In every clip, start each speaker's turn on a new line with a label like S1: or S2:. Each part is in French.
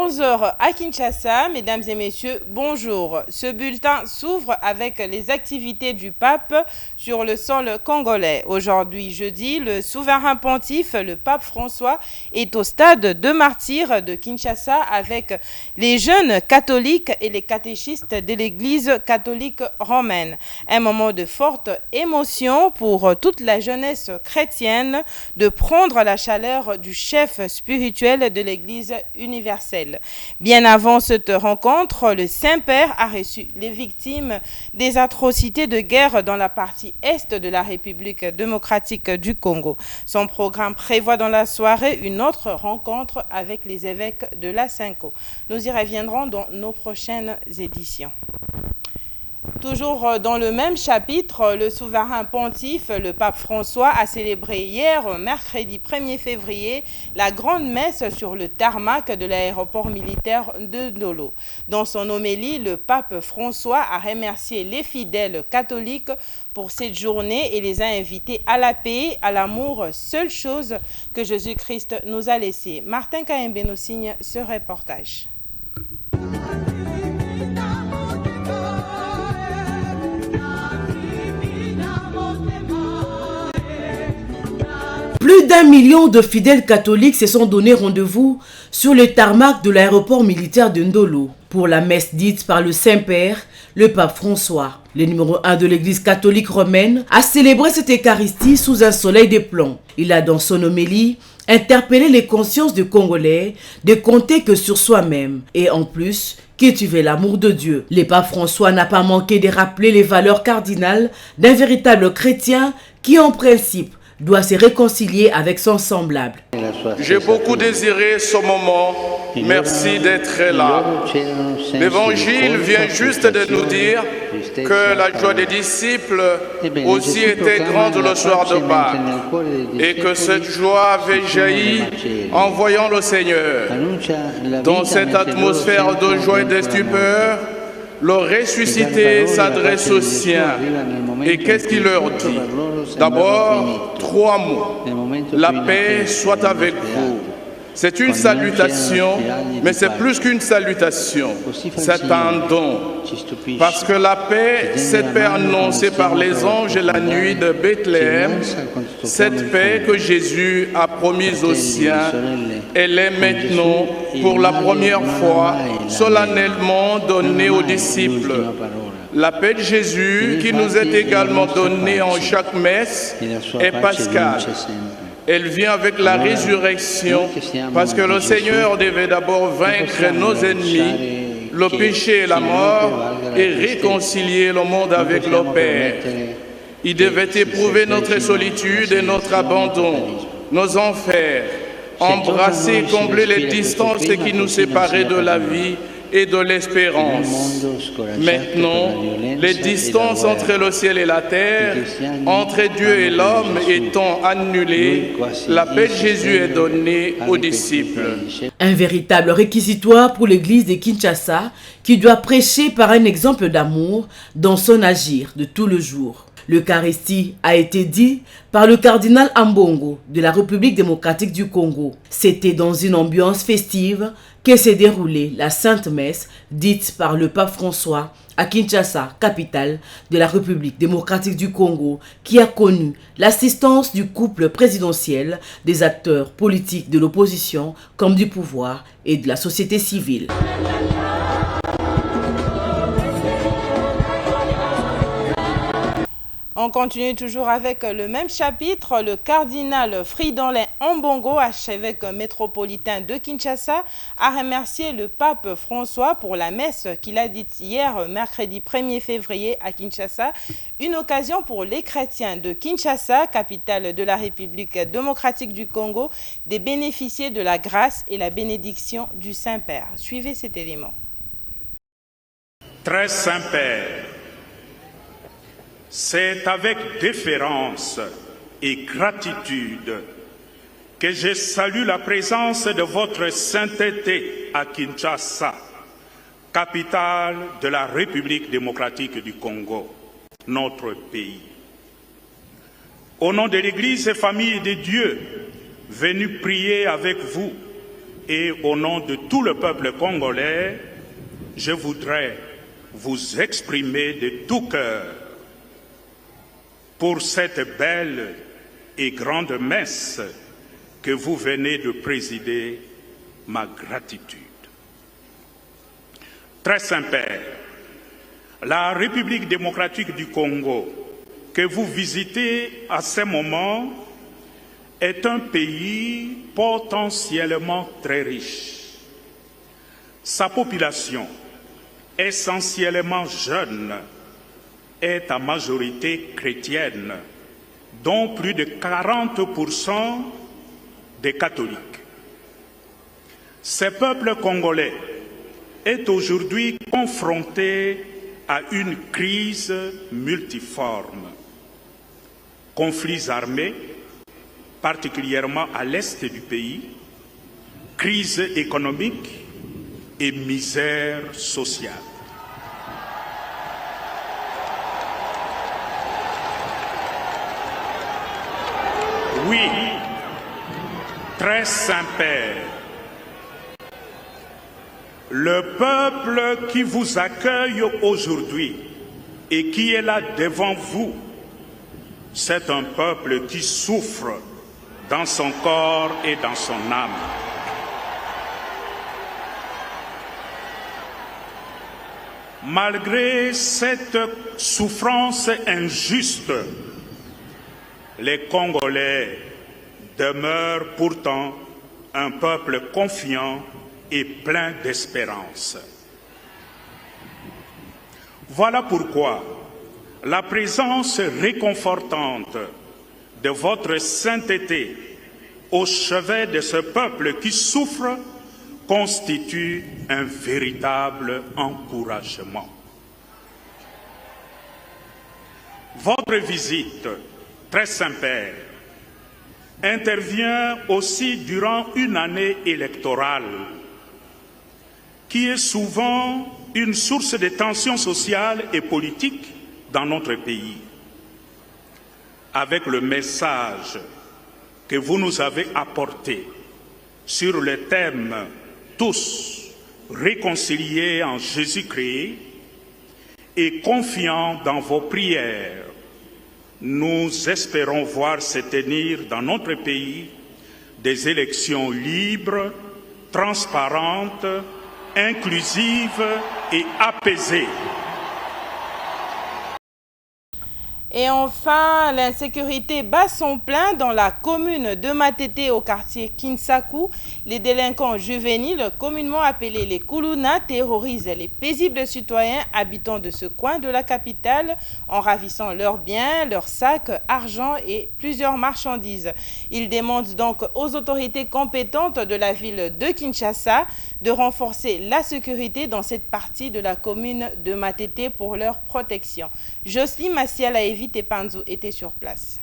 S1: 11 heures à Kinshasa. Mesdames et messieurs, bonjour. Ce bulletin s'ouvre avec les activités du pape sur le sol congolais. Aujourd'hui, jeudi, le souverain pontife, le pape François, est au stade de martyrs de Kinshasa avec les jeunes catholiques et les catéchistes de l'Église catholique romaine. Un moment de forte émotion pour toute la jeunesse chrétienne de prendre la chaleur du chef spirituel de l'Église universelle. Bien avant cette rencontre, le Saint-Père a reçu les victimes des atrocités de guerre dans la partie est de la République démocratique du Congo. Son programme prévoit dans la soirée une autre rencontre avec les évêques de la Cinco. Nous y reviendrons dans nos prochaines éditions. Toujours dans le même chapitre, le souverain pontife, le pape François, a célébré hier, mercredi 1er février, la grande messe sur le tarmac de l'aéroport militaire de Ndolo. Dans son homélie, le pape François a remercié les fidèles catholiques pour cette journée et les a invités à la paix, à l'amour, seule chose que Jésus-Christ nous a laissée. Martin Kaembe nous signe ce reportage.
S2: Plus d'1 million de fidèles catholiques se sont donné rendez-vous sur le tarmac de l'aéroport militaire de Ndolo pour la messe dite par le Saint-Père, le pape François. Le numéro 1 de l'Église catholique romaine a célébré cette Eucharistie sous un soleil de plomb. Il a dans son homélie interpellé les consciences des Congolais de compter que sur soi-même et en plus cultiver l'amour de Dieu. Le pape François n'a pas manqué de rappeler les valeurs cardinales d'un véritable chrétien qui en principe doit se réconcilier avec son semblable.
S3: J'ai beaucoup désiré ce moment. Merci d'être là. L'évangile vient juste de nous dire que la joie des disciples aussi était grande le soir de Pâques et que cette joie avait jailli en voyant le Seigneur. Dans cette atmosphère de joie et de stupeur, le ressuscité s'adresse aux siens. Et qu'est-ce qu'il leur dit? D'abord, 3 mots. La paix soit avec vous. C'est une salutation, mais c'est plus qu'une salutation. C'est un don. Parce que la paix, cette paix annoncée par les anges la nuit de Bethléem, cette paix que Jésus a promise aux siens, elle est maintenant, pour la première fois, solennellement donnée aux disciples. La paix de Jésus, qui nous est également donnée en chaque messe, est pascale. Elle vient avec la résurrection, parce que le Seigneur devait d'abord vaincre nos ennemis, le péché et la mort, et réconcilier le monde avec le Père. Il devait éprouver notre solitude et notre abandon, nos enfers, embrasser et combler les distances qui nous séparaient de la vie et de l'espérance. Maintenant, les distances entre le ciel et la terre, entre Dieu et l'homme étant annulées, la paix de Jésus est donnée aux disciples.
S2: Un véritable réquisitoire pour l'église de Kinshasa qui doit prêcher par un exemple d'amour dans son agir de tout le jour. L'Eucharistie a été dit par le cardinal Ambongo de la République démocratique du Congo. C'était dans une ambiance festive que s'est déroulée la Sainte Messe dite par le pape François à Kinshasa, capitale de la République démocratique du Congo, qui a connu l'assistance du couple présidentiel, des acteurs politiques de l'opposition comme du pouvoir et de la société civile.
S1: On continue toujours avec le même chapitre. Le cardinal Fridolin Ambongo, archevêque métropolitain de Kinshasa, a remercié le pape François pour la messe qu'il a dite hier, mercredi 1er février à Kinshasa. Une occasion pour les chrétiens de Kinshasa, capitale de la République démocratique du Congo, de bénéficier de la grâce et la bénédiction du Saint-Père. Suivez cet élément.
S4: Très Saint-Père, c'est avec déférence et gratitude que je salue la présence de votre sainteté à Kinshasa, capitale de la République démocratique du Congo, notre pays. Au nom de l'Église et famille de Dieu, venue prier avec vous, et au nom de tout le peuple congolais, je voudrais vous exprimer de tout cœur pour cette belle et grande messe que vous venez de présider ma gratitude. Très Saint-Père, la République démocratique du Congo que vous visitez à ce moment est un pays potentiellement très riche. Sa population, essentiellement jeune, est à majorité chrétienne, dont plus de 40% des catholiques. Ce peuple congolais est aujourd'hui confronté à une crise multiforme. Conflits armés, particulièrement à l'est du pays, crise économique et misère sociale. Oui, très Saint-Père, le peuple qui vous accueille aujourd'hui et qui est là devant vous, c'est un peuple qui souffre dans son corps et dans son âme. Malgré cette souffrance injuste, les Congolais demeurent pourtant un peuple confiant et plein d'espérance. Voilà pourquoi la présence réconfortante de votre sainteté au chevet de ce peuple qui souffre constitue un véritable encouragement. Votre visite, très Saint-Père, intervient aussi durant une année électorale qui est souvent une source de tensions sociales et politiques dans notre pays. Avec le message que vous nous avez apporté sur le thème « Tous réconciliés en Jésus-Christ » et confiants dans vos prières, nous espérons voir se tenir dans notre pays des élections libres, transparentes, inclusives et apaisées.
S1: Et enfin, l'insécurité bat son plein dans la commune de Matete au quartier Kinsaku. Les délinquants juvéniles, communément appelés les Kuluna, terrorisent les paisibles citoyens habitants de ce coin de la capitale en ravissant leurs biens, leurs sacs, argent et plusieurs marchandises. Ils demandent donc aux autorités compétentes de la ville de Kinshasa de renforcer la sécurité dans cette partie de la commune de Matete pour leur protection. Jocelyne Massiala-Evite et Panzo étaient sur place.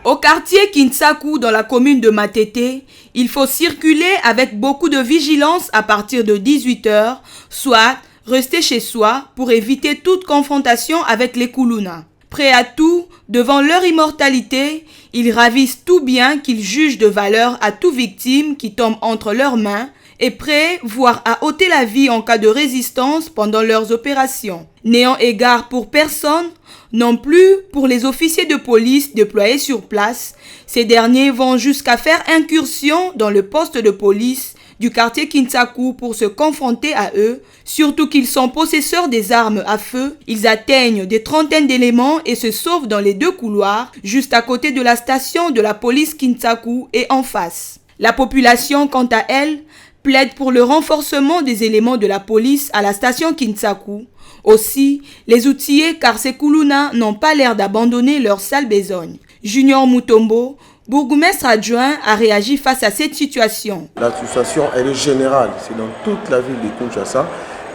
S5: Au quartier Kinsaku, dans la commune de Matete, il faut circuler avec beaucoup de vigilance à partir de 18 h, soit rester chez soi pour éviter toute confrontation avec les Kuluna. Prêts à tout, devant leur immortalité, ils ravissent tout bien qu'ils jugent de valeur à toute victime qui tombe entre leurs mains et prêts, voire à ôter la vie en cas de résistance pendant leurs opérations. N'ayant égard pour personne, non plus pour les officiers de police déployés sur place, ces derniers vont jusqu'à faire incursion dans le poste de police du quartier Kinsaku pour se confronter à eux, surtout qu'ils sont possesseurs des armes à feu. Ils atteignent des trentaines d'éléments et se sauvent dans les deux couloirs, juste à côté de la station de la police Kinsaku et en face. La population, quant à elle, plaide pour le renforcement des éléments de la police à la station Kinsaku. Aussi, les outillés car ces Kuluna n'ont pas l'air d'abandonner leur sale besogne. Junior Mutombo, bourgmestre adjoint, a réagi face à cette situation.
S6: La situation, elle est générale, c'est dans toute la ville de Kinshasa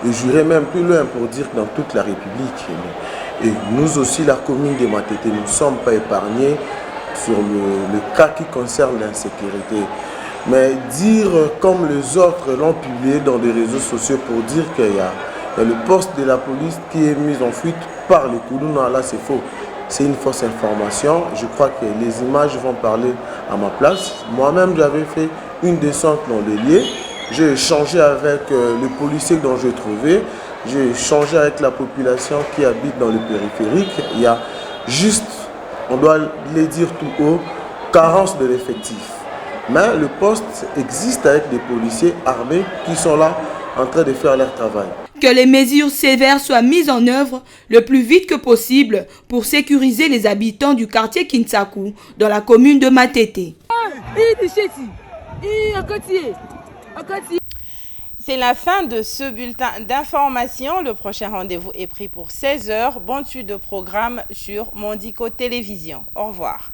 S6: et j'irai même plus loin pour dire dans toute la République. Et nous aussi, la commune de Matete, nous ne sommes pas épargnés sur le cas qui concerne l'insécurité. Mais dire comme les autres l'ont publié dans les réseaux sociaux pour dire qu'il y a le poste de la police qui est mis en fuite par les Kuluna, là c'est faux. c'est une fausse information. Je crois que les images vont parler à ma place. Moi-même, j'avais fait une descente dans les lieux. J'ai échangé avec le policier dont j'ai trouvé. J'ai échangé avec la population qui habite dans le périphérique. Il y a juste, on doit le dire tout haut, carence de l'effectif. Mais le poste existe avec des policiers armés qui sont là en train de faire leur travail.
S5: Que les mesures sévères soient mises en œuvre le plus vite que possible pour sécuriser les habitants du quartier Kintsakou dans la commune de Matete.
S1: C'est la fin de ce bulletin d'information. Le prochain rendez-vous est pris pour 16 h. Bonne suite de programme sur Mondico Télévision. Au revoir.